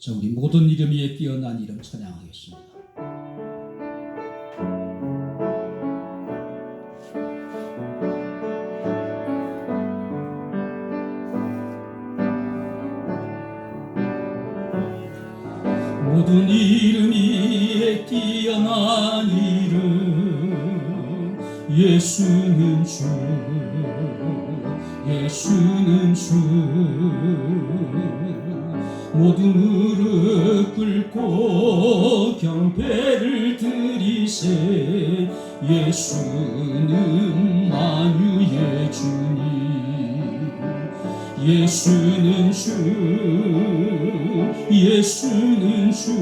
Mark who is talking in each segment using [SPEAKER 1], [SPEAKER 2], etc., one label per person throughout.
[SPEAKER 1] 자, 우리 모든 이름 위에 뛰어난 이름 찬양하겠습니다. 모든 이름 위에 뛰어난 이름 예수는 주, 예수는 주. 모든 무릎 꿇고 경배를 드리세. 예수는 만유의 주님, 예수는 주, 예수는 주.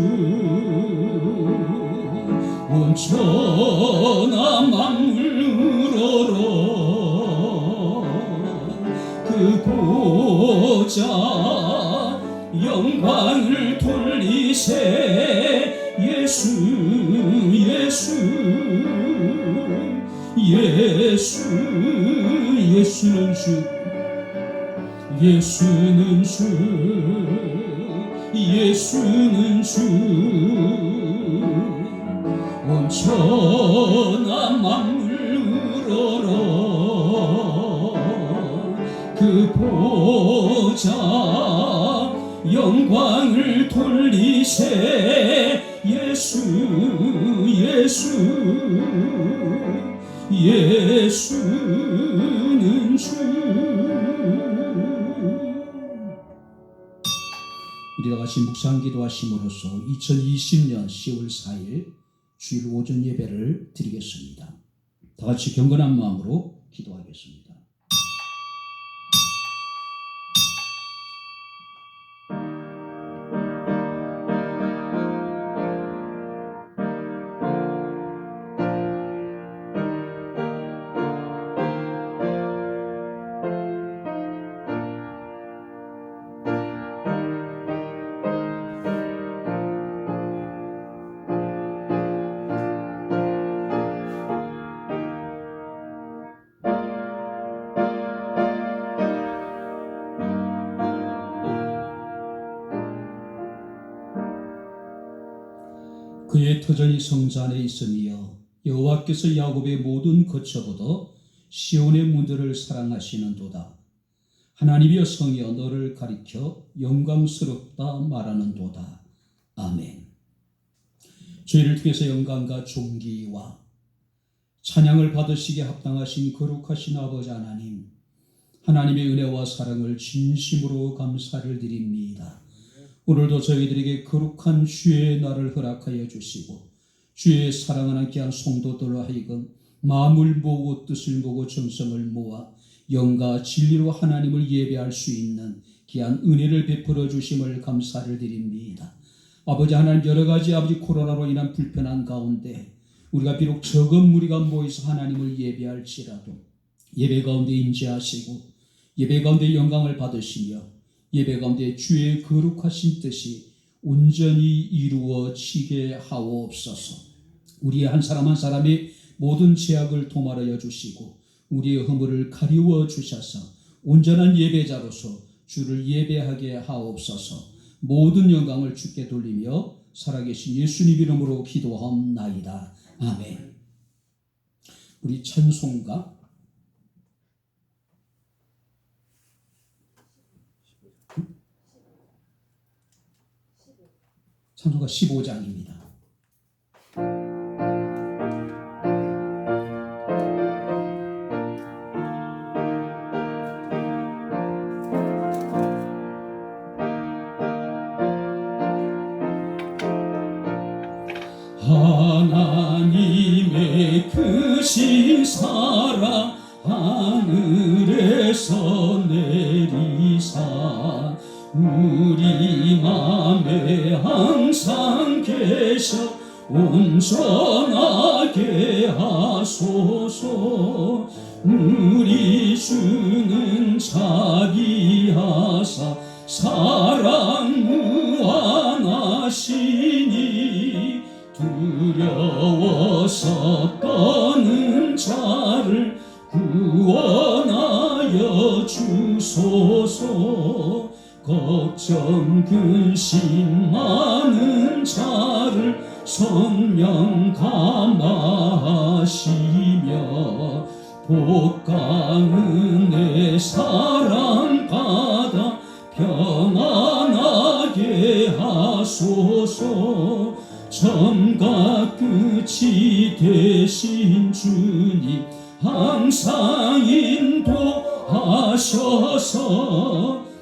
[SPEAKER 1] 온 천하 만물 우러러 그 보좌 영광을 돌리세. 예수, 예수, 예수. 예수는 주, 예수는 주, 예수는 주. 온 천하 만물 우러러 그 보좌 영광을 돌리세. 예수, 예수, 예수는 주. 우리 다 같이 묵상 기도하심으로써 2020년 10월 4일 주일 오전 예배를 드리겠습니다. 다 같이 경건한 마음으로 기도하겠습니다. 그의 터전이 성자 안에 있으며 여호와께서 야곱의 모든 거처보다 시온의 문들을 사랑하시는도다. 하나님이여 성이여 너를 가리켜 영광스럽다 말하는도다. 아멘. 죄를 통해서 영광과 존귀와 찬양을 받으시기에 합당하신 거룩하신 아버지 하나님, 하나님의 은혜와 사랑을 진심으로 감사를 드립니다. 오늘도 저희들에게 거룩한 주의 날을 허락하여 주시고 주의 사랑하는 귀한 성도들로 하여금 마음을 모으고 뜻을 모으고 정성을 모아 영과 진리로 하나님을 예배할 수 있는 귀한 은혜를 베풀어 주심을 감사를 드립니다. 아버지 하나님, 여러 가지 아버지 코로나로 인한 불편한 가운데 우리가 비록 적은 무리가 모여서 하나님을 예배할지라도 예배 가운데 임재하시고 예배 가운데 영광을 받으시며 예배 가운데 주의 거룩하신 뜻이 온전히 이루어지게 하옵소서. 우리의 한 사람 한 사람의 모든 죄악을 도말하여 주시고 우리의 허물을 가리워 주셔서 온전한 예배자로서 주를 예배하게 하옵소서. 모든 영광을 주께 돌리며 살아계신 예수님 이름으로 기도하옵나이다. 아멘. 우리 찬송가 찬송가 15장입니다. 하나님의 크신 사랑 하늘에서 내리사 우리 맘에 항상 계셔 온전하게 하소서. 우리 주는 자비하사 사랑 무한하시니 두려워서 떠는 자를 구원하여 주소서. 걱정 근심 많은 자를 성령 감화하시며 복과 은혜 사랑 받아 평안하게 하소서. 처음과 끝이 되신 주님 항상 인도하셔서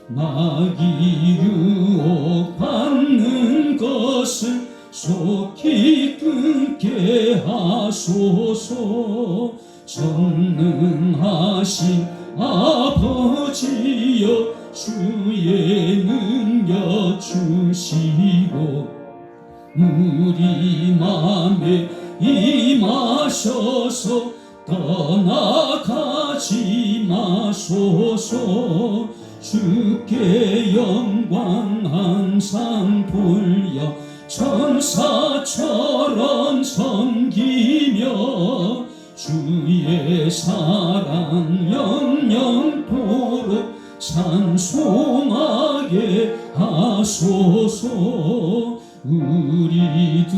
[SPEAKER 1] 마귀 유혹받는 것을 속히 끊게 하소서. 전능하신 아버지여 주의 능력 주시고 우리 맘에 임하셔서 떠나가지 마소서. 주께 영광 항상 돌려 천사처럼 섬기며 주의 사랑 영영토록 찬송하게 하소서. 우리들이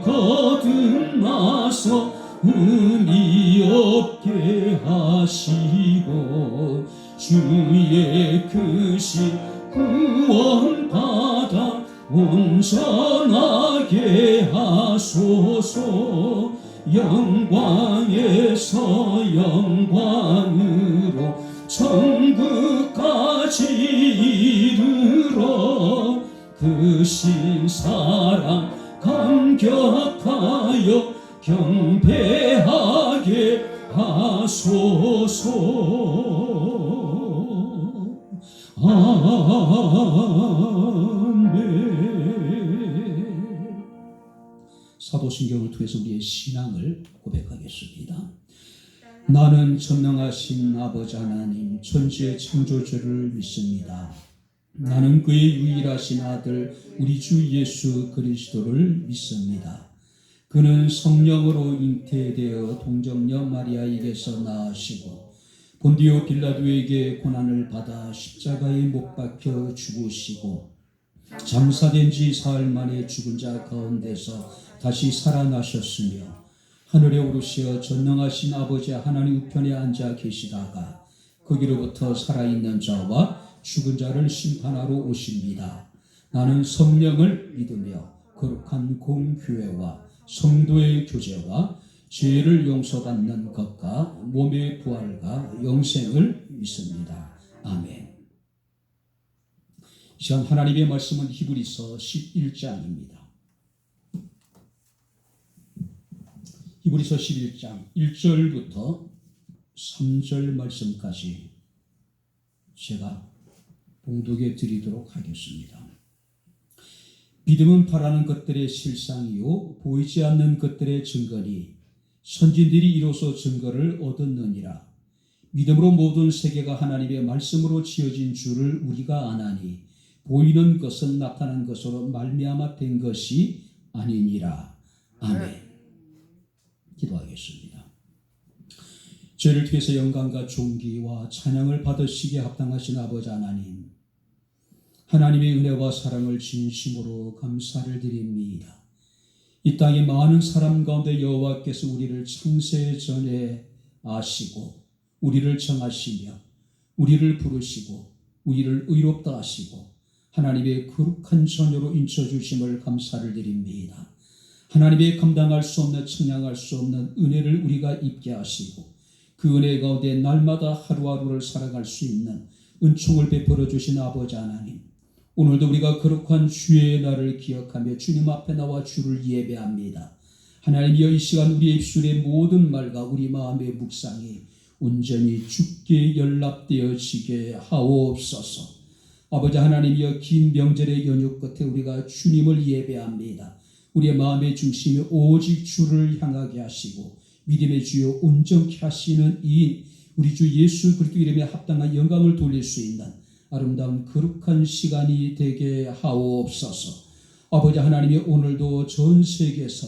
[SPEAKER 1] 거듭나서 의미 없게 하시고 주의 크신 구원받아 온전하게 하소서. 영광에서 영광으로 천국까지 이르러 크신 사랑 감격하여 경배하게 하소서. 아멘. 사도신경을 통해서 우리의 신앙을 고백하겠습니다. 나는 전능하신 아버지 하나님 천지의 창조주를 믿습니다. 나는 그의 유일하신 아들 우리 주 예수 그리스도를 믿습니다. 그는 성령으로 잉태되어 동정녀 마리아에게서 나으시고 본디오 빌라도에게 고난을 받아 십자가에 못 박혀 죽으시고 장사된 지 사흘 만에 죽은 자 가운데서 다시 살아나셨으며 하늘에 오르시어 전능하신 아버지 하나님 우편에 앉아 계시다가 거기로부터 살아있는 자와 죽은 자를 심판하러 오십니다. 나는 성령을 믿으며 거룩한 공교회와 성도의 교제와 죄를 용서받는 것과 몸의 부활과 영생을 믿습니다. 아멘. 이 시간 하나님의 말씀은 히브리서 11장입니다. 히브리서 11장 1절부터 3절 말씀까지 제가 봉독해 드리도록 하겠습니다. 믿음은 바라는 것들의 실상이요 보이지 않는 것들의 증거니 선진들이 이로써 증거를 얻었느니라. 믿음으로 모든 세계가 하나님의 말씀으로 지어진 줄을 우리가 아나니 보이는 것은 나타난 것으로 말미암아 된 것이 아니니라. 아멘. 기도하겠습니다. 저희를 통해서 영광과 존귀와 찬양을 받으시기에 합당하신 아버지 하나님, 하나님의 은혜와 사랑을 진심으로 감사를 드립니다. 이 땅의 많은 사람 가운데 여호와께서 우리를 창세 전에 아시고 우리를 정하시며 우리를 부르시고 우리를 의롭다 하시고 하나님의 거룩한 자녀로 인쳐주심을 감사를 드립니다. 하나님의 감당할 수 없는 청량할 수 없는 은혜를 우리가 입게 하시고 그 은혜 가운데 날마다 하루하루를 살아갈 수 있는 은총을 베풀어 주신 아버지 하나님, 오늘도 우리가 거룩한 주의 날을 기억하며 주님 앞에 나와 주를 예배합니다. 하나님이여 이 시간 우리의 입술의 모든 말과 우리 마음의 묵상이 온전히 주께 연락되어지게 하옵소서. 아버지 하나님이여 긴 명절의 연휴 끝에 우리가 주님을 예배합니다. 우리의 마음의 중심이 오직 주를 향하게 하시고 믿음의 주요 온전케 하시는 이 우리 주 예수 그리스도 이름에 합당한 영광을 돌릴 수 있는 아름다운 거룩한 시간이 되게 하옵소서. 아버지 하나님이 오늘도 전 세계에서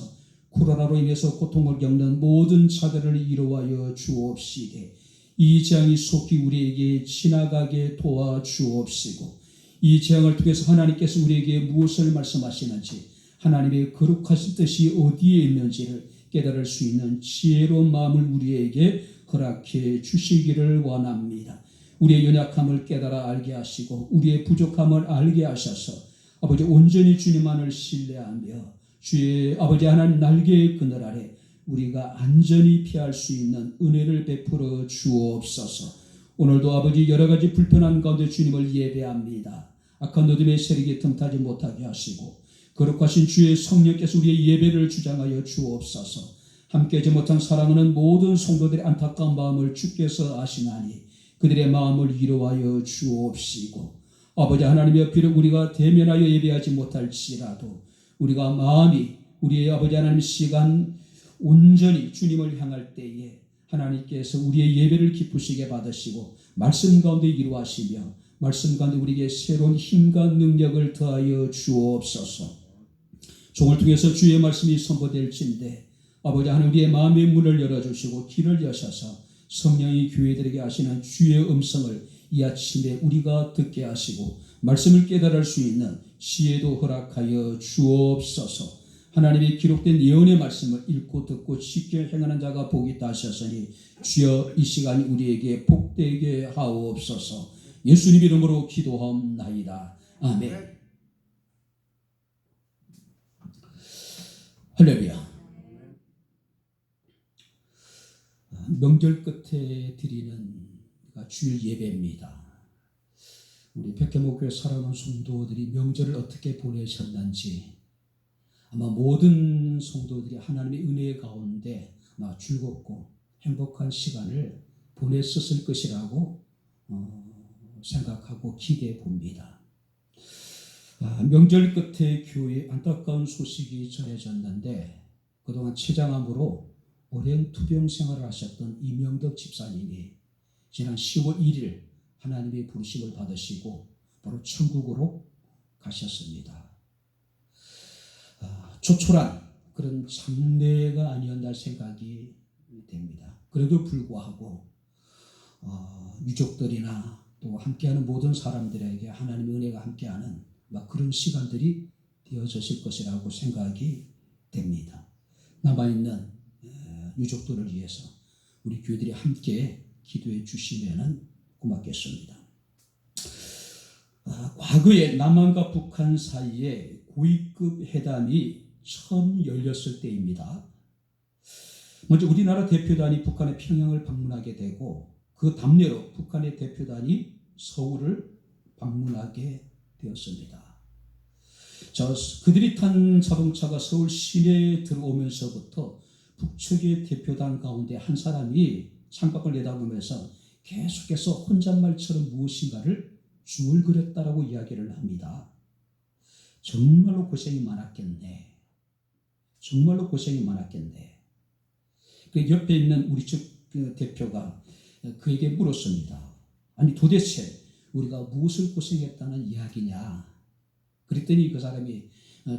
[SPEAKER 1] 코로나로 인해서 고통을 겪는 모든 자들을 위로하여 주옵시되 이 재앙이 속히 우리에게 지나가게 도와주옵시고 이 재앙을 통해서 하나님께서 우리에게 무엇을 말씀하시는지 하나님의 거룩하신 뜻이 어디에 있는지를 깨달을 수 있는 지혜로운 마음을 우리에게 허락해 주시기를 원합니다. 우리의 연약함을 깨달아 알게 하시고 우리의 부족함을 알게 하셔서 아버지 온전히 주님만을 신뢰하며 주의 아버지 하나님 날개의 그늘 아래 우리가 안전히 피할 수 있는 은혜를 베풀어 주옵소서. 오늘도 아버지 여러 가지 불편한 가운데 주님을 예배합니다. 악한 어둠의 세력에 틈타지 못하게 하시고 거룩하신 주의 성령께서 우리의 예배를 주장하여 주옵소서. 함께하지 못한 사랑하는 모든 성도들의 안타까운 마음을 주께서 아시나니 그들의 마음을 위로하여 주옵시고 아버지 하나님의 비록 우리가 대면하여 예배하지 못할지라도 우리가 마음이 우리의 아버지 하나님 시간 온전히 주님을 향할 때에 하나님께서 우리의 예배를 기쁘시게 받으시고 말씀 가운데 이루하시며 말씀 가운데 우리에게 새로운 힘과 능력을 더하여 주옵소서. 종을 통해서 주의 말씀이 선포될진데 아버지 하나님 우리의 마음의 문을 열어주시고 길을 여셔서 성령이 교회들에게 하시는 주의 음성을 이 아침에 우리가 듣게 하시고 말씀을 깨달을 수 있는 지혜도 허락하여 주옵소서. 하나님의 기록된 예언의 말씀을 읽고 듣고 쉽게 행하는 자가 복이 있다 하셨으니 주여 이 시간이 우리에게 복되게 하옵소서. 예수님 이름으로 기도하옵나이다. 아멘. 할렐루야. 명절 끝에 드리는 주일 예배입니다. 우리 백개목교회 살아오는 성도들이 명절을 어떻게 보내셨는지 아마 모든 성도들이 하나님의 은혜 가운데 아마 즐겁고 행복한 시간을 보냈었을 것이라고 생각하고 기대해 봅니다. 명절 끝에 교회에 안타까운 소식이 전해졌는데 그동안 췌장암으로 오랜 투병 생활을 하셨던 이명덕 집사님이 지난 10월 1일 하나님의 부르심을 받으시고 바로 천국으로 가셨습니다. 조촐한 그런 장례가 아니었나 생각이 됩니다. 그래도 불구하고 유족들이나 또 함께하는 모든 사람들에게 하나님의 은혜가 함께하는 그런 시간들이 되어졌을 것이라고 생각이 됩니다. 남아있는 유족들을 위해서 우리 교회들이 함께 기도해 주시면 고맙겠습니다. 과거에 남한과 북한 사이에 고위급 회담이 처음 열렸을 때입니다. 먼저 우리나라 대표단이 북한의 평양을 방문하게 되고 그 답례로 북한의 대표단이 서울을 방문하게 되었습니다. 그들이 탄 자동차가 서울 시내에 들어오면서부터 북측의 대표단 가운데 한 사람이 창밖을 내다보면서 계속해서 혼잣말처럼 무엇인가를 중얼거렸다라고 이야기를 합니다. 정말로 고생이 많았겠네. 정말로 고생이 많았겠네. 그 옆에 있는 우리 측 대표가 그에게 물었습니다. 아니 도대체 우리가 무엇을 고생했다는 이야기냐. 그랬더니 그 사람이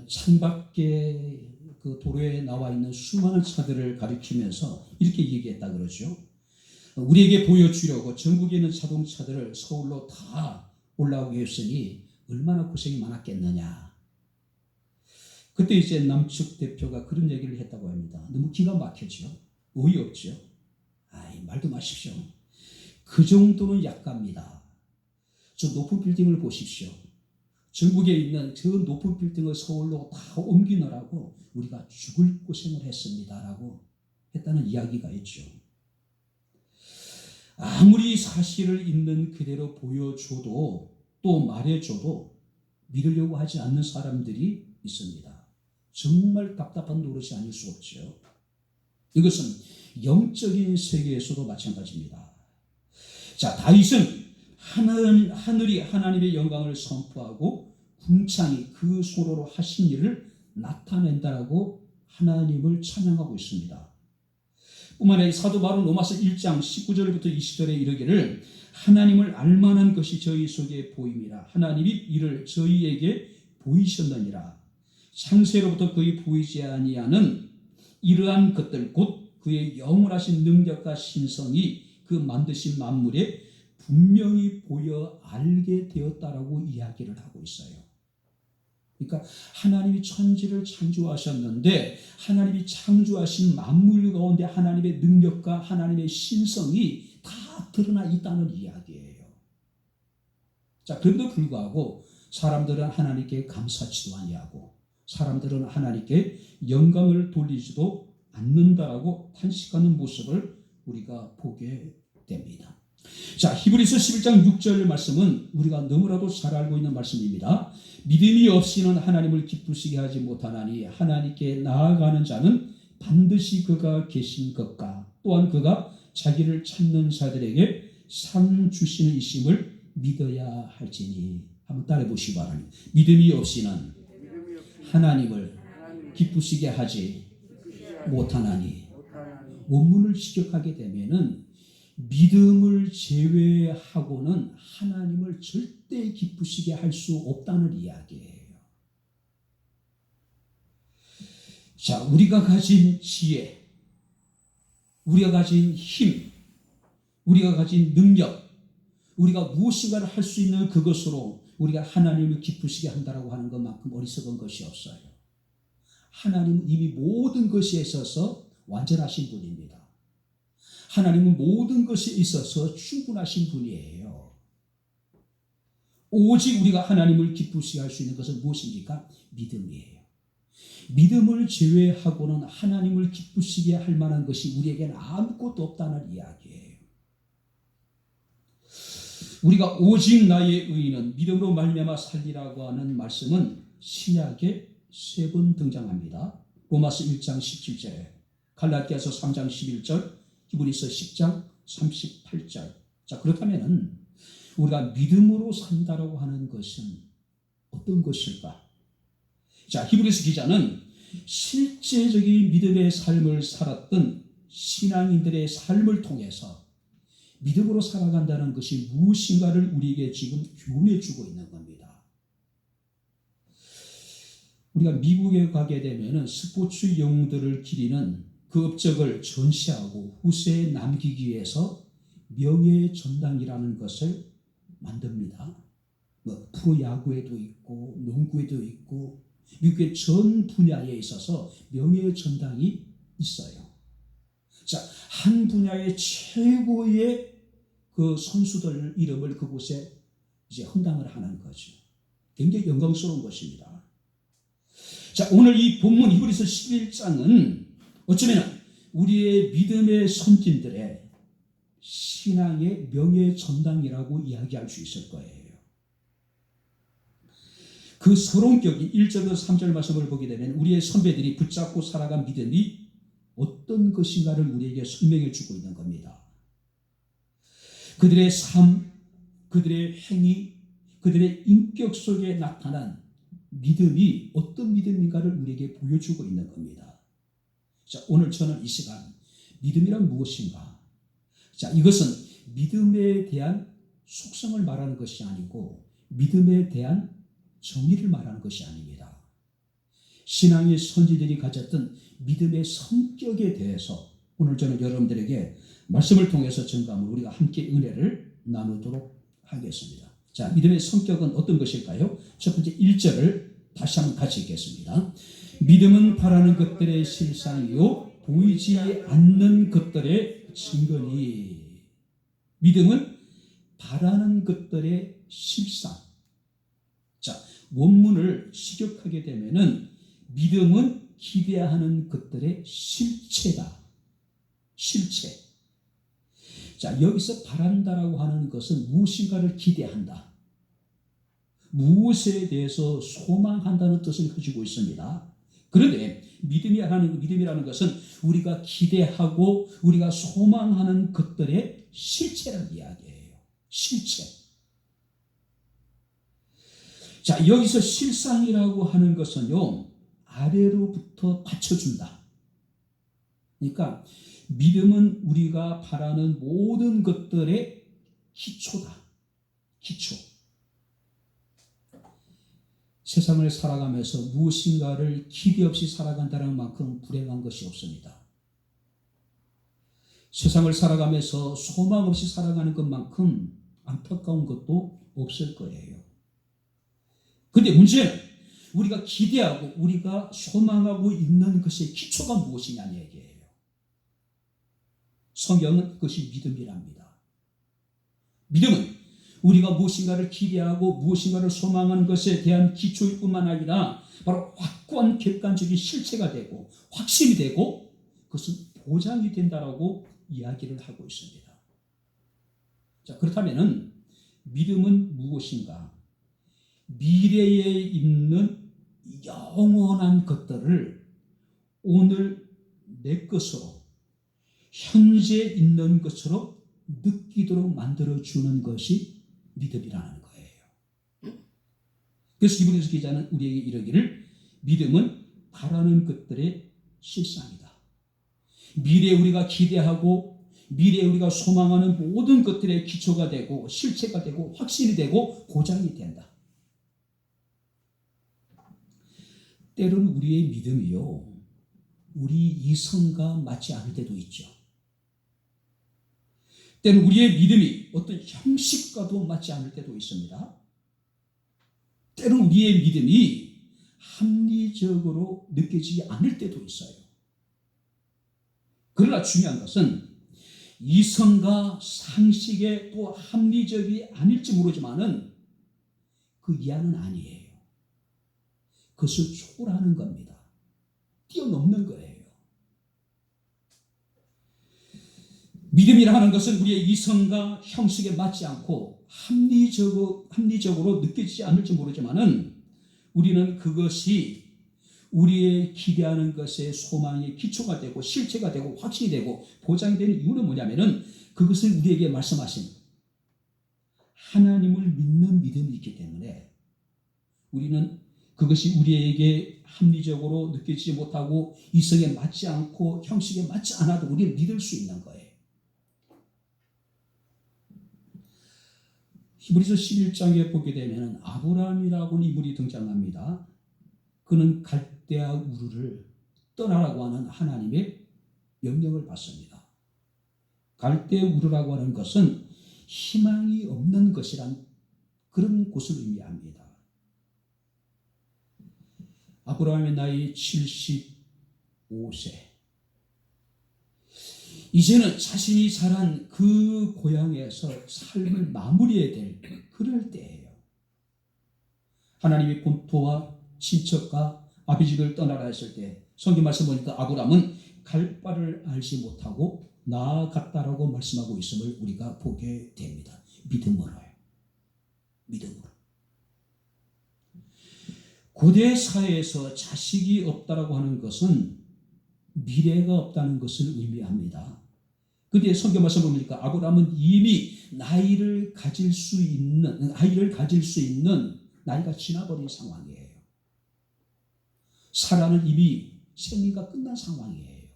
[SPEAKER 1] 창밖에 그 도로에 나와 있는 수많은 차들을 가리키면서 이렇게 얘기했다 그러죠. 우리에게 보여주려고 전국에 있는 자동차들을 서울로 다 올라오게 했으니 얼마나 고생이 많았겠느냐. 그때 이제 남측 대표가 그런 얘기를 했다고 합니다. 너무 기가 막혀죠. 어이없죠. 아이 말도 마십시오. 그 정도는 약갑니다. 저 높은 빌딩을 보십시오. 전국에 있는 저 높은 빌딩을 서울로 다 옮기느라고 우리가 죽을 고생을 했습니다라고 했다는 이야기가 있죠. 아무리 사실을 있는 그대로 보여줘도 또 말해줘도 믿으려고 하지 않는 사람들이 있습니다. 정말 답답한 노릇이 아닐 수 없죠. 이것은 영적인 세계에서도 마찬가지입니다. 자, 다윗은 하늘이 하나님의 영광을 선포하고 궁창이 그 손으로 하신 일을 나타낸다라고 하나님을 찬양하고 있습니다. 뿐만 아니라 사도 바울 로마서 1장 19절부터 20절에 이르기를 하나님을 알만한 것이 저희 속에 보임이라. 하나님이 이를 저희에게 보이셨느니라. 창세로부터 그의 보이지 아니하는 이러한 것들 곧 그의 영원하신 능력과 신성이 그 만드신 만물에 분명히 보여 알게 되었다라고 이야기를 하고 있어요. 그러니까 하나님이 천지를 창조하셨는데 하나님이 창조하신 만물 가운데 하나님의 능력과 하나님의 신성이 다 드러나 있다는 이야기예요. 자, 그럼에도 불구하고 사람들은 하나님께 감사치도 아니하고 사람들은 하나님께 영광을 돌리지도 않는다라고 탄식하는 모습을 우리가 보게 됩니다. 자, 히브리서 11장 6절 말씀은 우리가 너무나도 잘 알고 있는 말씀입니다. 믿음이 없이는 하나님을 기쁘시게 하지 못하나니 하나님께 나아가는 자는 반드시 그가 계신 것과 또한 그가 자기를 찾는 자들에게 상 주시는 이심을 믿어야 할지니. 한번 따라해 보시기 바랍니다. 믿음이 없이는 하나님을 기쁘시게 하지 못하나니. 원문을 직역하게 되면은 믿음을 제외하고는 하나님을 절대 기쁘시게 할 수 없다는 이야기예요. 자, 우리가 가진 지혜, 우리가 가진 힘, 우리가 가진 능력, 우리가 무엇인가를 할 수 있는 그것으로 우리가 하나님을 기쁘시게 한다라고 하는 것만큼 어리석은 것이 없어요. 하나님은 이미 모든 것에 있어서 완전하신 분입니다. 하나님은 모든 것에 있어서 충분하신 분이에요. 오직 우리가 하나님을 기쁘시게 할 수 있는 것은 무엇입니까? 믿음이에요. 믿음을 제외하고는 하나님을 기쁘시게 할 만한 것이 우리에게는 아무것도 없다는 이야기예요. 우리가 오직 나의 의인은 믿음으로 말미암아 살리라고 하는 말씀은 신약에 3번 등장합니다. 로마서 1장 17절, 갈라디아서 3장 11절, 히브리서 10장 38절. 자, 그렇다면 우리가 믿음으로 산다라고 하는 것은 어떤 것일까? 자, 히브리서 기자는 실제적인 믿음의 삶을 살았던 신앙인들의 삶을 통해서 믿음으로 살아간다는 것이 무엇인가를 우리에게 지금 교훈해 주고 있는 겁니다. 우리가 미국에 가게 되면 스포츠 영웅들을 기리는 그 업적을 전시하고 후세에 남기기 위해서 명예의 전당이라는 것을 만듭니다. 프로야구에도 있고 농구에도 있고 미국의 전 분야에 있어서 명예의 전당이 있어요. 자, 한 분야의 최고의 그 선수들 이름을 그곳에 이제 헌당을 하는 거죠. 굉장히 영광스러운 것입니다. 자, 오늘 이 본문 히브리서 11장은 어쩌면 우리의 믿음의 선진들의 신앙의 명예 전당이라고 이야기할 수 있을 거예요. 그 서론격인 1절에서 3절 말씀을 보게 되면 우리의 선배들이 붙잡고 살아간 믿음이 어떤 것인가를 우리에게 설명해 주고 있는 겁니다. 그들의 삶, 그들의 행위, 그들의 인격 속에 나타난 믿음이 어떤 믿음인가를 우리에게 보여주고 있는 겁니다. 자, 오늘 저는 이 시간 믿음이란 무엇인가? 자, 이것은 믿음에 대한 속성을 말하는 것이 아니고 믿음에 대한 정의를 말하는 것이 아닙니다. 신앙의 선지들이 가졌던 믿음의 성격에 대해서 오늘 저는 여러분들에게 말씀을 통해서 증거함을 우리가 함께 은혜를 나누도록 하겠습니다. 자, 믿음의 성격은 어떤 것일까요? 첫 번째 1절을 다시 한번 같이 읽겠습니다. 믿음은 바라는 것들의 실상이요 보이지 않는 것들의 증거니. 믿음은 바라는 것들의 실상. 자, 원문을 직역하게 되면은 믿음은 기대하는 것들의 실체다. 실체. 자, 여기서 바란다라고 하는 것은 무엇인가를 기대한다. 무엇에 대해서 소망한다는 뜻을 가지고 있습니다. 그런데 믿음이라는 것은 우리가 기대하고 우리가 소망하는 것들의 실체라는 이야기예요. 실체. 자, 여기서 실상이라고 하는 것은요, 아래로부터 받쳐준다. 그러니까 믿음은 우리가 바라는 모든 것들의 기초다. 기초. 세상을 살아가면서 무엇인가를 기대 없이 살아간다는 만큼 불행한 것이 없습니다. 세상을 살아가면서 소망 없이 살아가는 것만큼 안타까운 것도 없을 거예요. 그런데 문제는 우리가 기대하고 우리가 소망하고 있는 것의 기초가 무엇이냐는 얘기예요. 성경은 그것이 믿음이랍니다. 믿음은 우리가 무엇인가를 기대하고 무엇인가를 소망하는 것에 대한 기초일 뿐만 아니라 바로 확고한 객관적인 실체가 되고 확신이 되고 그것은 보장이 된다라고 이야기를 하고 있습니다. 자, 그렇다면 믿음은 무엇인가? 미래에 있는 영원한 것들을 오늘 내 것으로 현재 있는 것처럼 느끼도록 만들어주는 것이 믿음이라는 거예요. 그래서 히브리서 기자는 우리에게 이르기를 믿음은 바라는 것들의 실상이다. 미래에 우리가 기대하고 미래에 우리가 소망하는 모든 것들의 기초가 되고 실체가 되고 확신이 되고 보장이 된다. 때로는 우리의 믿음이요, 우리 이성과 맞지 않을 때도 있죠. 때로는 우리의 믿음이 어떤 형식과도 맞지 않을 때도 있습니다. 때로는 우리의 믿음이 합리적으로 느껴지지 않을 때도 있어요. 그러나 중요한 것은 이성과 상식에 또 합리적이 아닐지 모르지만은 그 이하는 아니에요. 그것을 초월하는 겁니다. 뛰어넘는 거예요. 믿음이라 하는 것은 우리의 이성과 형식에 맞지 않고 합리적으로 느껴지지 않을지 모르지만은 우리는 그것이 우리의 기대하는 것의 소망의 기초가 되고 실체가 되고 확신이 되고 보장이 되는 이유는 뭐냐면은 그것을 우리에게 말씀하신 하나님을 믿는 믿음이 있기 때문에 우리는 그것이 우리에게 합리적으로 느껴지지 못하고 이성에 맞지 않고 형식에 맞지 않아도 우리는 믿을 수 있는 거예요. 히브리서 11장에 보게 되면 아브라함이라고 하는 인물이 등장합니다. 그는 갈대아 우르를 떠나라고 하는 하나님의 명령을 받습니다. 갈대아 우르라고 하는 것은 희망이 없는 것이란 그런 곳을 의미합니다. 아브라함의 나이 75세. 이제는 자신이 자란 그 고향에서 삶을 마무리해야 될 그럴 때예요. 하나님의 본토와 친척과 아비집을 떠나라 했을 때 성경 말씀 보니까 아브라함은 갈 바를 알지 못하고 나아갔다라고 말씀하고 있음을 우리가 보게 됩니다. 믿음으로요. 믿음으로. 고대 사회에서 자식이 없다라고 하는 것은 미래가 없다는 것을 의미합니다. 그런데 성경 말씀 보니까 아브라함은 이미 아이를 가질 수 있는 나이가 지나버린 상황이에요. 사라는 이미 생리가 끝난 상황이에요.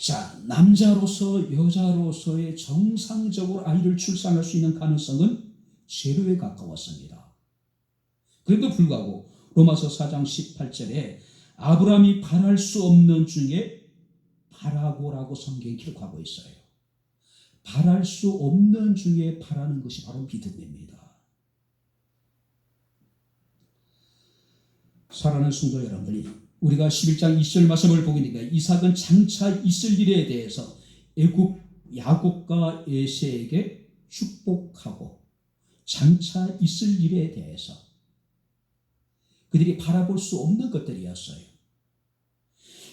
[SPEAKER 1] 자, 남자로서 여자로서의 정상적으로 아이를 출산할 수 있는 가능성은 제로에 가까웠습니다. 그런데도 불구하고 로마서 4장 18절에 아브라함이 바랄 수 없는 중에 바라고라고 성경이 기록하고 있어요. 바랄 수 없는 중에 바라는 것이 바로 믿음입니다. 사랑하는 성도 여러분이 우리가 11장 20절 말씀을 보게 되니까 이삭은 장차 있을 일에 대해서 야곱과 에세에게 축복하고 장차 있을 일에 대해서 그들이 바라볼 수 없는 것들이었어요.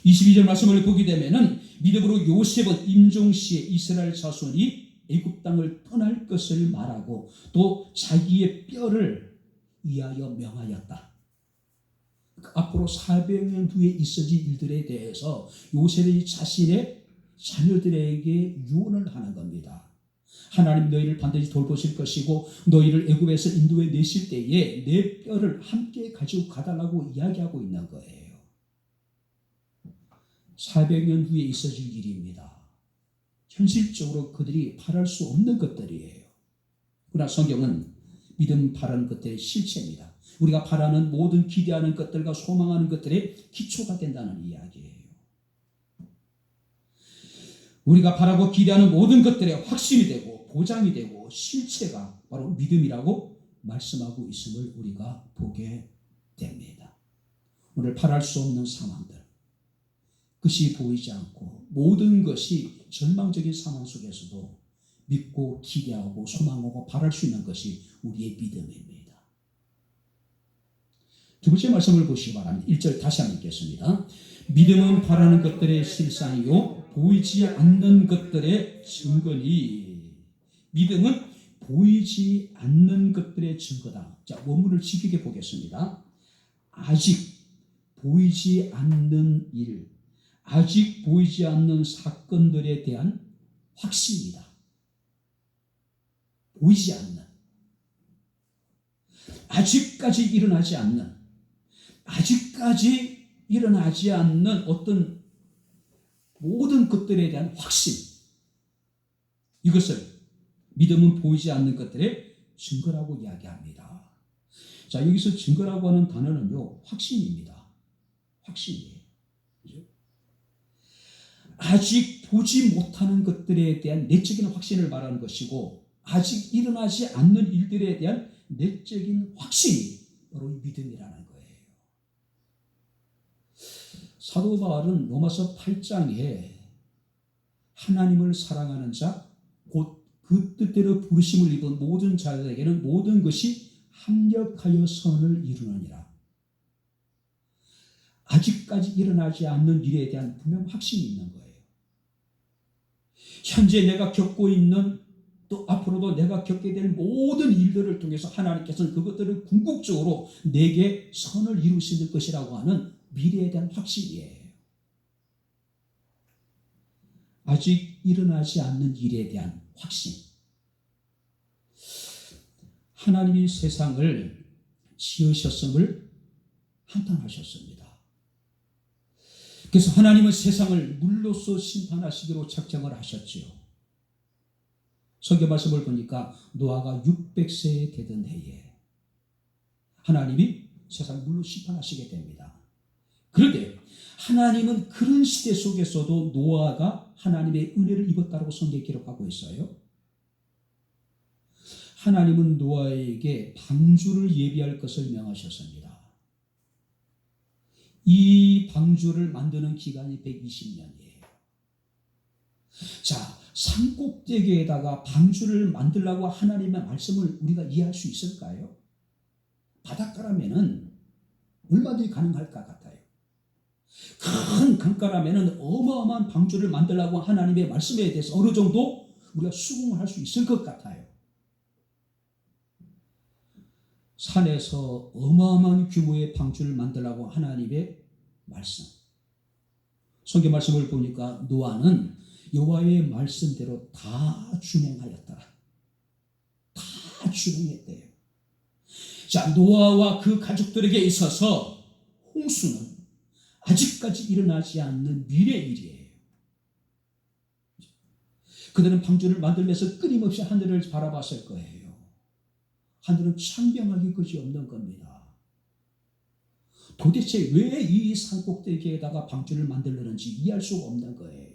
[SPEAKER 1] 22절 말씀을 보게 되면은 믿음으로 요셉은 임종시에 이스라엘 자손이 애굽 땅을 떠날 것을 말하고 또 자기의 뼈를 위하여 명하였다. 앞으로 400년 후에 있어질 일들에 대해서 요셉이 자신의 자녀들에게 유언을 하는 겁니다. 하나님 너희를 반드시 돌보실 것이고 너희를 애굽에서 인도해 내실 때에 내 뼈를 함께 가지고 가달라고 이야기하고 있는 거예요. 400년 후에 있어질 일입니다. 현실적으로 그들이 바랄 수 없는 것들이에요. 그러나 성경은 믿음 바라는 것들의 실체입니다. 우리가 바라는 모든 기대하는 것들과 소망하는 것들의 기초가 된다는 이야기예요. 우리가 바라고 기대하는 모든 것들의 확신이 되고 보장이 되고 실체가 바로 믿음이라고 말씀하고 있음을 우리가 보게 됩니다. 오늘 바랄 수 없는 상황들, 끝이 보이지 않고 모든 것이 절망적인 상황 속에서도 믿고 기대하고 소망하고 바랄 수 있는 것이 우리의 믿음입니다. 두 번째 말씀을 보시기 바랍니다. 1절 다시 한번 읽겠습니다. 믿음은 바라는 것들의 실상이요 보이지 않는 것들의 증거니. 믿음은 보이지 않는 것들의 증거다. 자, 원문을 지키게 보겠습니다. 아직 보이지 않는 일, 아직 보이지 않는 사건들에 대한 확신이다. 보이지 않는, 아직까지 일어나지 않는, 아직까지 일어나지 않는 어떤 모든 것들에 대한 확신, 이것을 믿음은 보이지 않는 것들의 증거라고 이야기합니다. 자, 여기서 증거라고 하는 단어는요, 확신입니다. 확신이에요. 아직 보지 못하는 것들에 대한 내적인 확신을 말하는 것이고, 아직 일어나지 않는 일들에 대한 내적인 확신이 바로 믿음이라는 거예요. 사도 바울은 로마서 8장에 하나님을 사랑하는 자, 곧 그 뜻대로 부르심을 입은 모든 자들에게는 모든 것이 합력하여 선을 이루느니라. 아직까지 일어나지 않는 일에 대한 분명 확신이 있는 거예요. 현재 내가 겪고 있는, 또 앞으로도 내가 겪게 될 모든 일들을 통해서 하나님께서는 그것들을 궁극적으로 내게 선을 이루실 것이라고 하는 미래에 대한 확신이에요. 아직 일어나지 않는 일에 대한 확신. 하나님이 세상을 지으셨음을 한탄하셨습니다. 그래서 하나님은 세상을 물로써 심판하시기로 작정을 하셨지요. 성경 말씀을 보니까 노아가 600세 되던 해에 하나님이 세상을 물로 심판하시게 됩니다. 그런데 하나님은 그런 시대 속에서도 노아가 하나님의 은혜를 입었다고 성경에 기록하고 있어요. 하나님은 노아에게 방주를 예비할 것을 명하셨습니다. 이 방주를 만드는 기간이 120년이에요. 자, 산꼭대기에다가 방주를 만들라고 하나님의 말씀을 우리가 이해할 수 있을까요? 바닷가라면은 얼마든지 가능할 것 같아요. 큰 강가라면은 어마어마한 방주를 만들라고 하나님의 말씀에 대해서 어느 정도 우리가 수긍을 할 수 있을 것 같아요. 산에서 어마어마한 규모의 방주를 만들라고 하나님의 말씀. 성경 말씀을 보니까 노아는 여호와의 말씀대로 다 준행하였더라. 다 준행했대요. 자, 노아와 그 가족들에게 있어서 홍수는 아직까지 일어나지 않는 미래 일이에요. 그들은 방주를 만들면서 끊임없이 하늘을 바라봤을 거예요. 하늘은 창병하기 것이 없는 겁니다. 도대체 왜 이 산꼭대기에다가 방주를 만들려는지 이해할 수가 없는 거예요.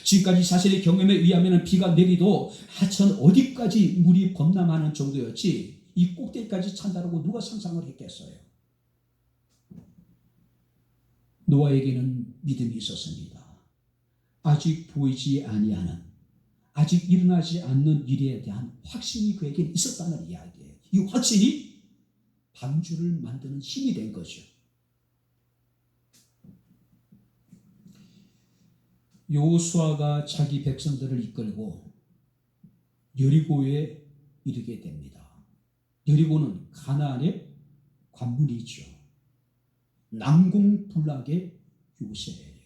[SPEAKER 1] 지금까지 자신의 경험에 의하면 비가 내리도 하천 어디까지 물이 범람하는 정도였지 이 꼭대기까지 찬다라고 누가 상상을 했겠어요. 노아에게는 믿음이 있었습니다. 아직 보이지 아니하는, 아직 일어나지 않는 일에 대한 확신이 그에게 있었다는 이야기예요. 이 확신이 방주를 만드는 힘이 된 거죠. 여호수아가 자기 백성들을 이끌고 여리고에 이르게 됩니다. 여리고는 가나안의 관문이죠. 난공불락의 요새예요.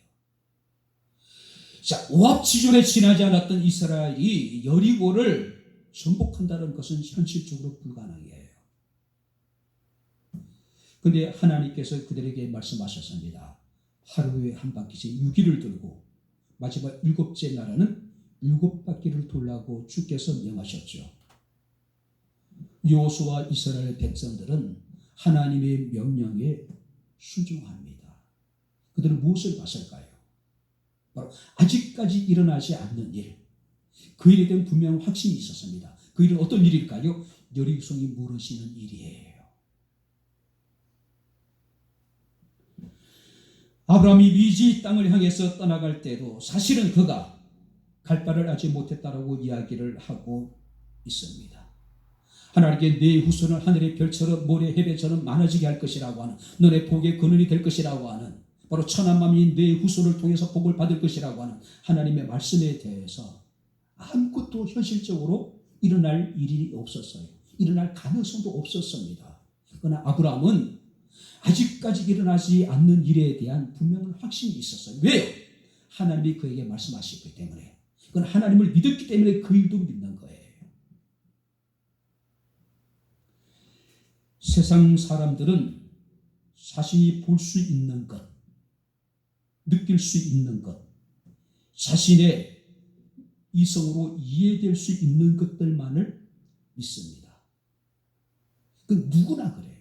[SPEAKER 1] 자, 오합지졸에 지나지 않았던 이스라엘이 여리고를 정복한다는 것은 현실적으로 불가능해요. 그런데 하나님께서 그들에게 말씀하셨습니다. 하루에 한 바퀴씩 6일을 돌고 마지막 7째 날에는 7바퀴를 돌라고 주께서 명하셨죠. 여호수아와 이스라엘 백성들은 하나님의 명령에 순종합니다. 그들은 무엇을 봤을까요? 바로 아직까지 일어나지 않는 일, 그 일에 대한 분명한 확신이 있었습니다. 그 일은 어떤 일일까요? 여리고성이 무너지는 일이에요. 아브라함이 미지 땅을 향해서 떠나갈 때도 사실은 그가 갈 바를 알지 못했다라고 이야기를 하고 있습니다. 하나님께 내 후손을 하늘의 별처럼 모래 해변처럼 많아지게 할 것이라고 하는, 너네 복의 근원이 될 것이라고 하는, 바로 천한만민이 내 후손을 통해서 복을 받을 것이라고 하는 하나님의 말씀에 대해서 아무것도 현실적으로 일어날 일이 없었어요. 일어날 가능성도 없었습니다. 그러나 아브라함은 아직까지 일어나지 않는 일에 대한 분명한 확신이 있었어요. 왜요? 하나님이 그에게 말씀하셨기 때문에. 그건 하나님을 믿었기 때문에 그 일도 믿는 거예요. 세상 사람들은 자신이 볼 수 있는 것, 느낄 수 있는 것, 자신의 이성으로 이해될 수 있는 것들만을 믿습니다. 그 누구나 그래요.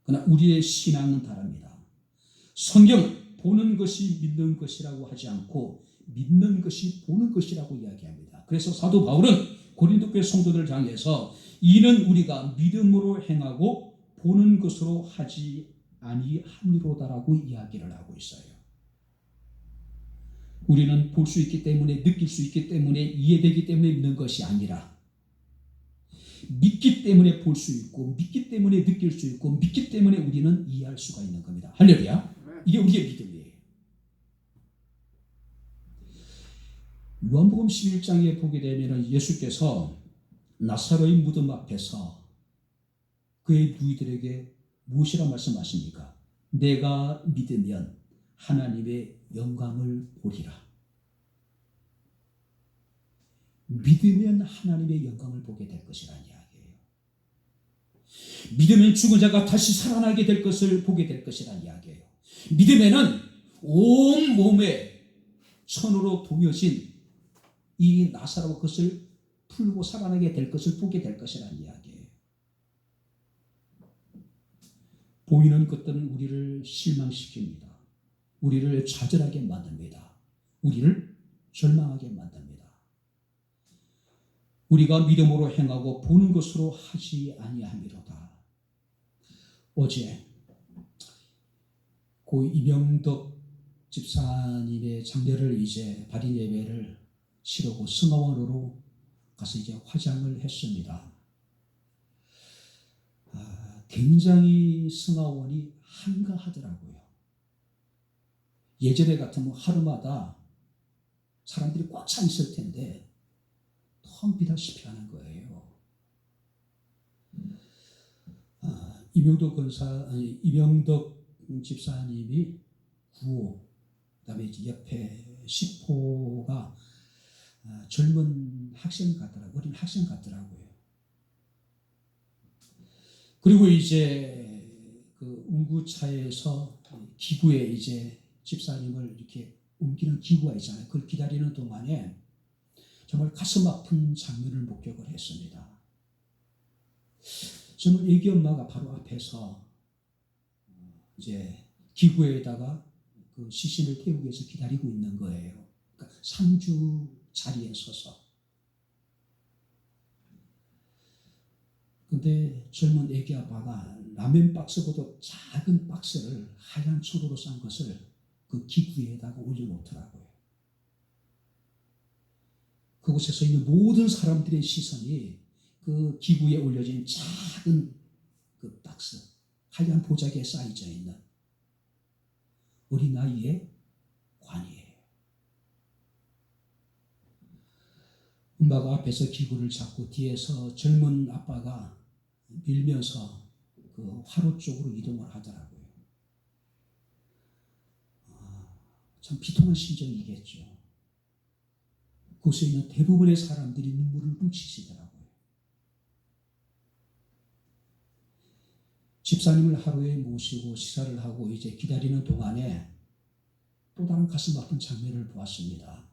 [SPEAKER 1] 그러나 우리의 신앙은 다릅니다. 성경은 보는 것이 믿는 것이라고 하지 않고 믿는 것이 보는 것이라고 이야기합니다. 그래서 사도 바울은 고린도 교회 성도들을 향해서 이는 우리가 믿음으로 행하고 보는 것으로 하지 아니함이로다라고 이야기를 하고 있어요. 우리는 볼 수 있기 때문에, 느낄 수 있기 때문에, 이해되기 때문에 믿는 것이 아니라 믿기 때문에 볼 수 있고, 믿기 때문에 느낄 수 있고, 믿기 때문에 우리는 이해할 수가 있는 겁니다. 할렐루야. 이게 우리의 믿음이에요. 요한복음 11장에 보게 되면 예수께서 나사로의 무덤 앞에서 그의 누이들에게 무엇이라 말씀하십니까? 내가 믿으면 하나님의 영광을 보리라. 믿으면 하나님의 영광을 보게 될 것이라는 이야기예요. 믿으면 죽은 자가 다시 살아나게 될 것을 보게 될 것이라는 이야기예요. 믿으면은 온 몸에 천으로 동여진 이 나사로가 그것을 풀고 살아나게 될 것을 보게 될 것이라는 이야기예요. 보이는 것들은 우리를 실망시킵니다. 우리를 좌절하게 만듭니다. 우리를 절망하게 만듭니다. 우리가 믿음으로 행하고 보는 것으로 하지 아니함이로다. 어제 고 이명덕 집사님의 장례를 이제 발인 예배를 치르고 승하원으로 가서 이제 화장을 했습니다. 굉장히 승하원이 한가하더라고요. 예전에 같으면 하루마다 사람들이 꽉 차 있을 텐데 텅 비다시피 하는 거예요. 이명덕 집사님이 9호, 그다음에 이제 옆에 10호가 젊은 학생 같더라고요. 어린 학생 같더라고요. 그리고 이제 그 운구차에서 기구에 이제 집사님을 이렇게 옮기는 기구가 있잖아요. 그걸 기다리는 동안에 정말 가슴 아픈 장면을 목격을 했습니다. 저는 애기 엄마가 바로 앞에서 이제 기구에다가 그 시신을 태우기 위해서 기다리고 있는 거예요. 그러니까 상주 자리에 서서. 근데 젊은 애기 아빠가 라면 박스보다 작은 박스를 하얀 천으로 싼 것을 그 기구에다가 올려놓더라고요. 그곳에서 있는 모든 사람들의 시선이 그 기구에 올려진 작은 그 박스, 하얀 보자기에 쌓여져 있는 어린아이의 관이에요. 엄마가 앞에서 기구를 잡고 뒤에서 젊은 아빠가 밀면서 그 화로 쪽으로 이동을 하더라고요. 참 비통한 심정이겠죠. 그곳에 있는 대부분의 사람들이 눈물을 훔치시더라고요. 집사님을 하루에 모시고 시사를 하고 이제 기다리는 동안에 또 다른 가슴 아픈 장면을 보았습니다.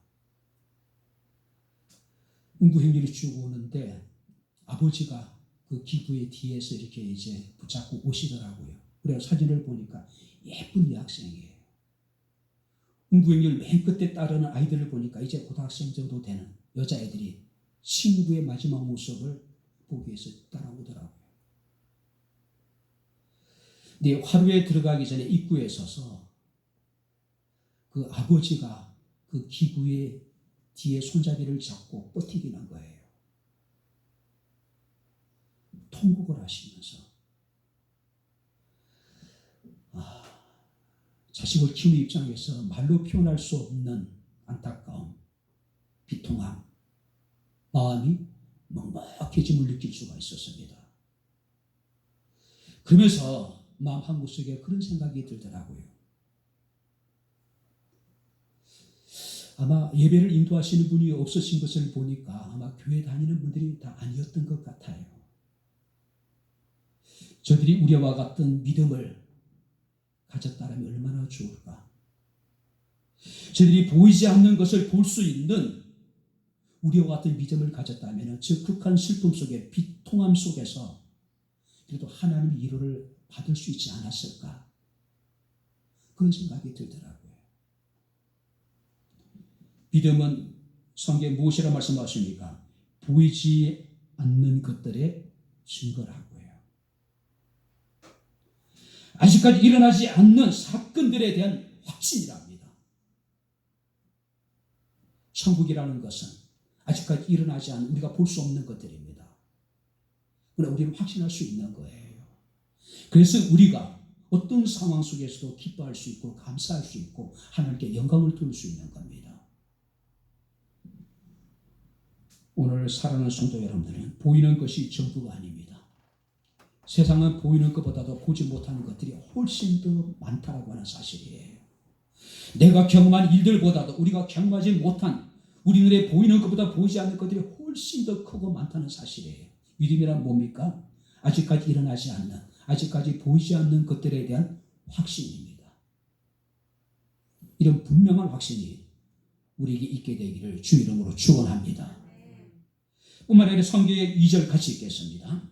[SPEAKER 1] 운구행렬이 쭉 오는데 아버지가 그 기구의 뒤에서 이렇게 이제 붙잡고 오시더라고요. 그래서 사진을 보니까 예쁜 여학생이에요. 응구행렬 맨 끝에 따르는 아이들을 보니까 이제 고등학생 정도 되는 여자애들이 친구의 마지막 모습을 보기 위해서 따라오더라고요. 근데 화루에 들어가기 전에 입구에 서서 그 아버지가 그 기구의 뒤에 손잡이를 잡고 버티기는 거예요. 통곡을 하시면서 자식을 키우는 입장에서 말로 표현할 수 없는 안타까움, 비통함, 마음이 먹먹해짐을 느낄 수가 있었습니다. 그러면서 마음 한구석에 그런 생각이 들더라고요. 아마 예배를 인도하시는 분이 없으신 것을 보니까 아마 교회 다니는 분들이 다 아니었던 것 같아요. 저들이 우리와 같은 믿음을 가졌다면 얼마나 좋을까. 저들이 보이지 않는 것을 볼 수 있는 우리와 같은 믿음을 가졌다면 저 극한 슬픔 속에 비통함 속에서 그래도 하나님의 위로를 받을 수 있지 않았을까. 그런 생각이 들더라고요. 믿음은 성경에 무엇이라 말씀하십니까? 보이지 않는 것들의 증거라고요. 아직까지 일어나지 않는 사건들에 대한 확신이랍니다. 천국이라는 것은 아직까지 일어나지 않은 우리가 볼 수 없는 것들입니다. 그러나 우리는 확신할 수 있는 거예요. 그래서 우리가 어떤 상황 속에서도 기뻐할 수 있고 감사할 수 있고 하나님께 영광을 돌릴 수 있는 겁니다. 오늘 사랑하는 성도 여러분들은 보이는 것이 전부가 아닙니다. 세상은 보이는 것보다도 보지 못하는 것들이 훨씬 더 많다라고 하는 사실이에요. 내가 경험한 일들보다도 우리가 경험하지 못한 우리 눈에 보이는 것보다 보이지 않는 것들이 훨씬 더 크고 많다는 사실이에요. 믿음이란 뭡니까? 아직까지 일어나지 않는, 아직까지 보이지 않는 것들에 대한 확신입니다. 이런 분명한 확신이 우리에게 있게 되기를 주 이름으로 축원합니다. 뿐만 아니라 성경의 2절 같이 읽겠습니다.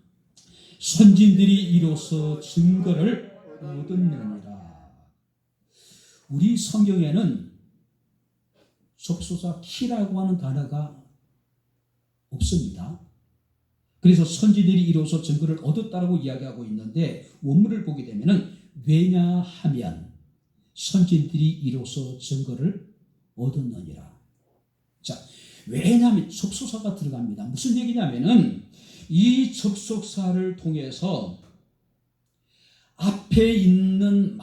[SPEAKER 1] 선진들이 이로써 증거를 얻었느니라. 우리 성경에는 접소사 키라고 하는 단어가 없습니다. 그래서 선진들이 이로써 증거를 얻었다라고 이야기하고 있는데 원문을 보게 되면은 왜냐하면 선진들이 이로써 증거를 얻었느니라. 자, 왜냐하면 접속사가 들어갑니다. 무슨 얘기냐면은 이 접속사를 통해서 앞에 있는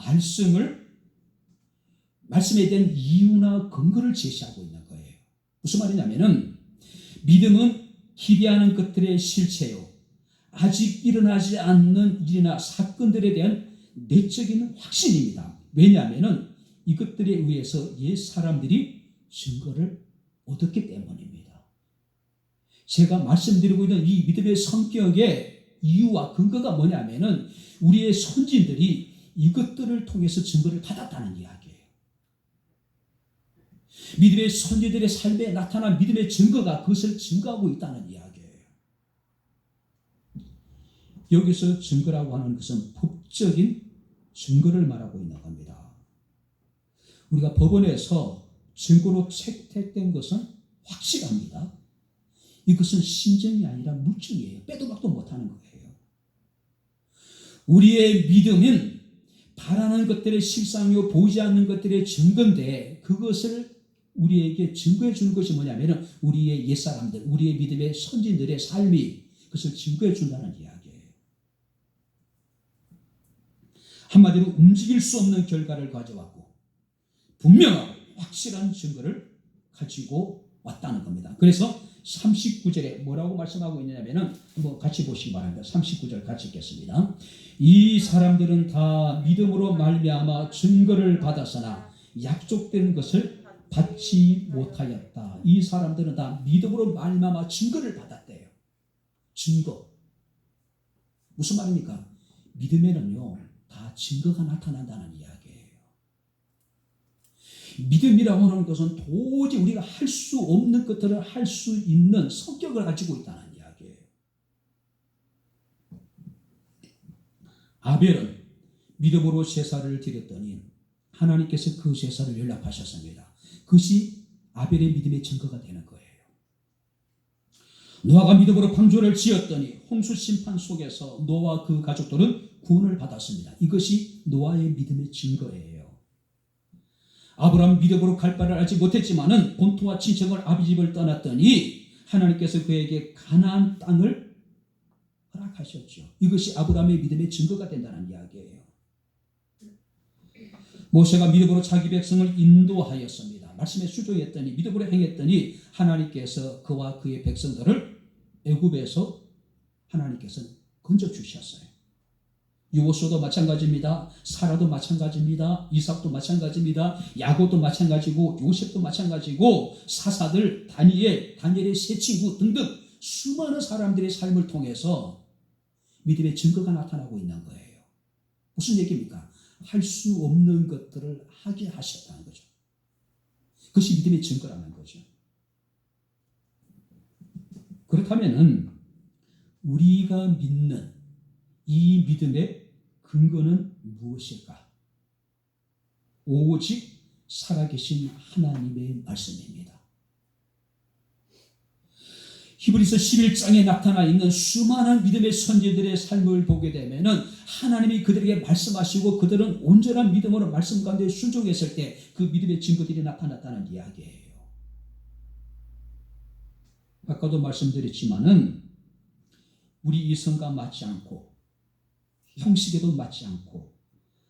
[SPEAKER 1] 말씀에 대한 이유나 근거를 제시하고 있는 거예요. 무슨 말이냐면은 믿음은 기대하는 것들의 실체요. 아직 일어나지 않는 일이나 사건들에 대한 내적인 확신입니다. 왜냐하면은 이것들에 의해서 옛 사람들이 증거를 얻었기 때문입니다. 제가 말씀드리고 있는 이 믿음의 성격의 이유와 근거가 뭐냐면은 우리의 선진들이 이것들을 통해서 증거를 받았다는 이야기예요. 믿음의 선지들의 삶에 나타난 믿음의 증거가 그것을 증거하고 있다는 이야기예요. 여기서 증거라고 하는 것은 법적인 증거를 말하고 있는 겁니다. 우리가 법원에서 증거로 채택된 것은 확실합니다. 이것은 심정이 아니라 물증이에요. 빼도 박도 못하는 거예요. 우리의 믿음은 바라는 것들의 실상이요 보이지 않는 것들의 증거인데 그것을 우리에게 증거해 주는 것이 뭐냐면 우리의 옛사람들, 우리의 믿음의 선진들의 삶이 그것을 증거해 준다는 이야기예요. 한마디로 움직일 수 없는 결과를 가져왔고 분명하고 확실한 증거를 가지고 왔다는 겁니다. 그래서 39절에 뭐라고 말씀하고 있냐면은 한번 같이 보시기 바랍니다. 39절 같이 읽겠습니다. 이 사람들은 다 믿음으로 말미암아 증거를 받았으나 약속된 것을 받지 못하였다. 이 사람들은 다 믿음으로 말미암아 증거를 받았대요. 증거. 무슨 말입니까? 믿음에는요 다 증거가 나타난다는 이야기예요. 믿음이라고 하는 것은 도저히 우리가 할 수 없는 것들을 할 수 있는 성격을 가지고 있다는 이야기예요. 아벨은 믿음으로 제사를 드렸더니 하나님께서 그 제사를 연락하셨습니다. 그것이 아벨의 믿음의 증거가 되는 거예요. 노아가 믿음으로 방주를 지었더니 홍수 심판 속에서 노아와 그 가족들은 구원을 받았습니다. 이것이 노아의 믿음의 증거예요. 아브라함 믿음으로 갈 바를 알지 못했지만은 본토와 친척을 아비 집을 떠났더니 하나님께서 그에게 가나안 땅을 허락하셨죠. 이것이 아브라함의 믿음의 증거가 된다는 이야기예요. 모세가 믿음으로 자기 백성을 인도하였습니다. 말씀에 순종했더니 믿음으로 행했더니 하나님께서 그와 그의 백성들을 애굽에서 하나님께서 건져주셨어요. 요호수아도 마찬가지입니다. 사라도 마찬가지입니다. 이삭도 마찬가지입니다. 야곱도 마찬가지고 요셉도 마찬가지고 사사들 다니엘의 세 친구 등등 수많은 사람들의 삶을 통해서 믿음의 증거가 나타나고 있는 거예요. 무슨 얘기입니까? 할 수 없는 것들을 하게 하셨다는 거죠. 그것이 믿음의 증거라는 거죠. 그렇다면은 우리가 믿는 이 믿음의 근거는 무엇일까? 오직 살아계신 하나님의 말씀입니다. 히브리서 11장에 나타나 있는 수많은 믿음의 선지자들의 삶을 보게 되면은 하나님이 그들에게 말씀하시고 그들은 온전한 믿음으로 말씀 가운데 순종했을 때 그 믿음의 증거들이 나타났다는 이야기예요. 아까도 말씀드렸지만은 우리 이성과 맞지 않고 형식에도 맞지 않고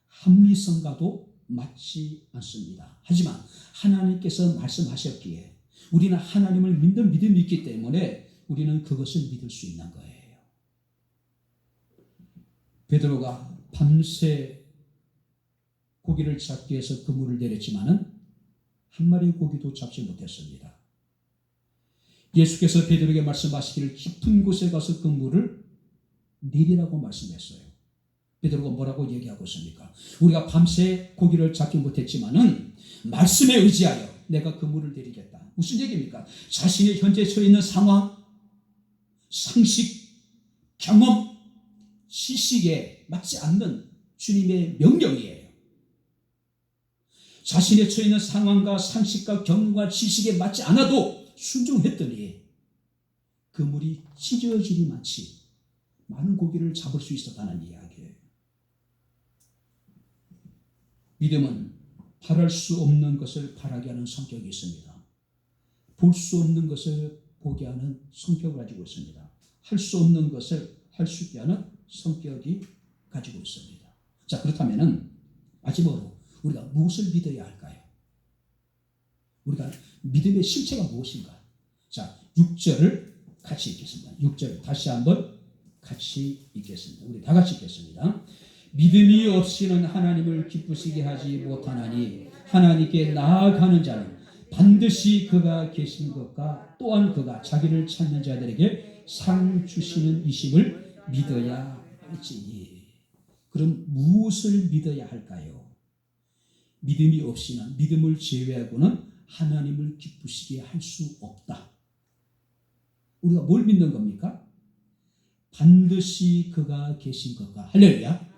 [SPEAKER 1] 합리성과도 맞지 않습니다. 하지만 하나님께서 말씀하셨기에 우리는 하나님을 믿는 믿음이 있기 때문에 우리는 그것을 믿을 수 있는 거예요. 베드로가 밤새 고기를 잡기 위해서 그물을 내렸지만은 한 마리의 고기도 잡지 못했습니다. 예수께서 베드로에게 말씀하시기를 깊은 곳에 가서 그물을 내리라고 말씀했어요. 베드로가 뭐라고 얘기하고 있습니까? 우리가 밤새 고기를 잡지 못했지만은 말씀에 의지하여 내가 그물을 내리겠다. 무슨 얘기입니까? 자신의 현재 처해 있는 상황, 상식, 경험, 지식에 맞지 않는 주님의 명령이에요. 자신의 처해 있는 상황과 상식과 경험과 지식에 맞지 않아도 순종했더니 그물이 찢어지리 마치 많은 고기를 잡을 수 있었다는 이야기예요. 믿음은 바랄 수 없는 것을 바라게 하는 성격이 있습니다. 볼 수 없는 것을 보게 하는 성격을 가지고 있습니다. 할 수 없는 것을 할 수 있게 하는 성격이 가지고 있습니다. 자, 그렇다면은 마지막으로 우리가 무엇을 믿어야 할까요? 우리가 믿음의 실체가 무엇인가? 자, 6절을 같이 읽겠습니다. 6절 다시 한번 같이 읽겠습니다. 우리 다 같이 읽겠습니다. 믿음이 없이는 하나님을 기쁘시게 하지 못하나니 하나님께 나아가는 자는 반드시 그가 계신 것과 또한 그가 자기를 찾는 자들에게 상 주시는 이심을 믿어야 할지니. 그럼 무엇을 믿어야 할까요? 믿음이 없이는, 믿음을 제외하고는 하나님을 기쁘시게 할 수 없다. 우리가 뭘 믿는 겁니까? 반드시 그가 계신 것과, 할렐루야,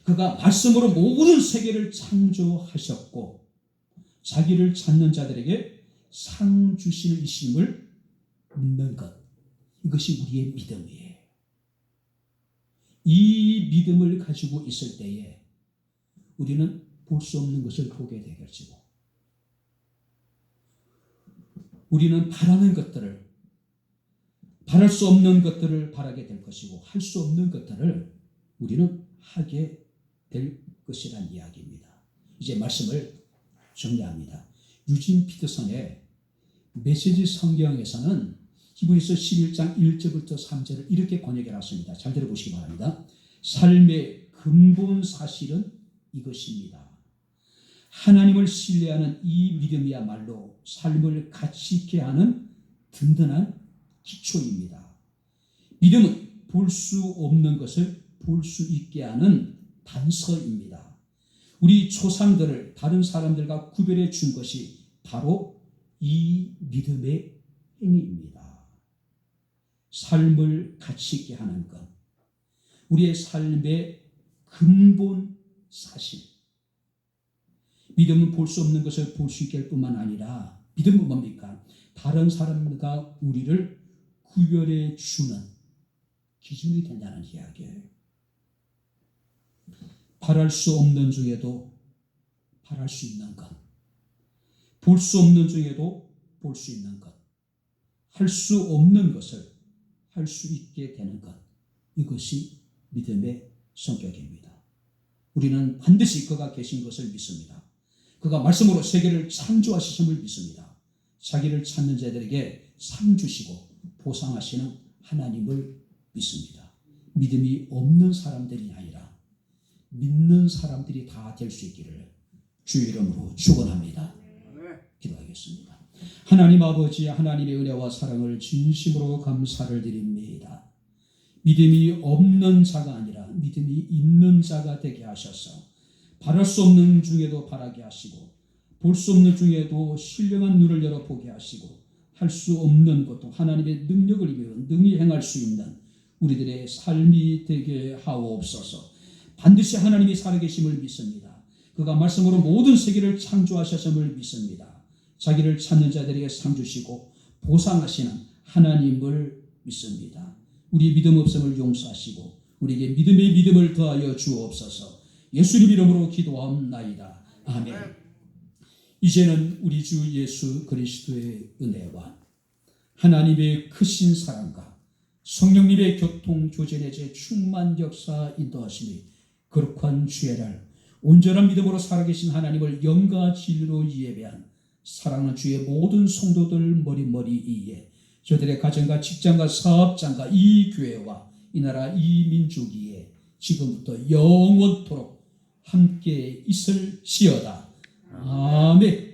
[SPEAKER 1] 그가 말씀으로 모든 세계를 창조하셨고 자기를 찾는 자들에게 상 주시는 이심을 믿는 것, 이것이 우리의 믿음이에요. 이 믿음을 가지고 있을 때에 우리는 볼 수 없는 것을 보게 될 것이고, 우리는 바라는 것들을, 바랄 수 없는 것들을 바라게 될 것이고, 할 수 없는 것들을 우리는 하게 될 것이란 이야기입니다. 이제 말씀을 정리합니다. 유진 피터슨의 메시지 성경에서는 히브리서 11장 1절부터 3절을 이렇게 번역해 놨습니다. 잘 들어보시기 바랍니다. 삶의 근본 사실은 이것입니다. 하나님을 신뢰하는 이 믿음이야말로 삶을 가치 있게 하는 든든한 기초입니다. 믿음은 볼 수 없는 것을 볼 수 있게 하는 단서입니다. 우리 조상들을 다른 사람들과 구별해 준 것이 바로 이 믿음의 행위입니다. 삶을 가치 있게 하는 것, 우리의 삶의 근본 사실, 믿음은 볼 수 없는 것을 볼 수 있게 할 뿐만 아니라 믿음은 뭡니까? 다른 사람과 우리를 구별해 주는 기준이 된다는 이야기예요. 바랄 수 없는 중에도 바랄 수 있는 것, 볼 수 없는 중에도 볼 수 있는 것, 할 수 없는 것을 할 수 있게 되는 것, 이것이 믿음의 성격입니다. 우리는 반드시 그가 계신 것을 믿습니다. 그가 말씀으로 세계를 창조하시심을 믿습니다. 자기를 찾는 자들에게 상 주시고 보상하시는 하나님을 믿습니다. 믿음이 없는 사람들이 아니라 믿는 사람들이 다 될 수 있기를 주의 이름으로 축원합니다. 기도하겠습니다. 하나님 아버지, 하나님의 은혜와 사랑을 진심으로 감사를 드립니다. 믿음이 없는 자가 아니라 믿음이 있는 자가 되게 하셔서 바랄 수 없는 중에도 바라게 하시고 볼 수 없는 중에도 신령한 눈을 열어 보게 하시고 할 수 없는 것도 하나님의 능력을 입어 능히 행할 수 있는 우리들의 삶이 되게 하옵소서. 반드시 하나님이 살아계심을 믿습니다. 그가 말씀으로 모든 세계를 창조하셨음을 믿습니다. 자기를 찾는 자들에게 상 주시고 보상하시는 하나님을 믿습니다. 우리의 믿음 없음을 용서하시고 우리에게 믿음의 믿음을 더하여 주옵소서. 예수님 이름으로 기도하옵나이다. 아멘. 이제는 우리 주 예수 그리스도의 은혜와 하나님의 크신 사랑과 성령님의 교통 조전의 제 충만 역사 인도하심이 거룩한 주의를 온전한 믿음으로 살아계신 하나님을 영과 진리로 예배한 사랑하는 주의 모든 성도들 머리머리 이에 저들의 가정과 직장과 사업장과 이 교회와 이 나라 이 민족 위에 지금부터 영원토록 함께 있을지어다. 아멘.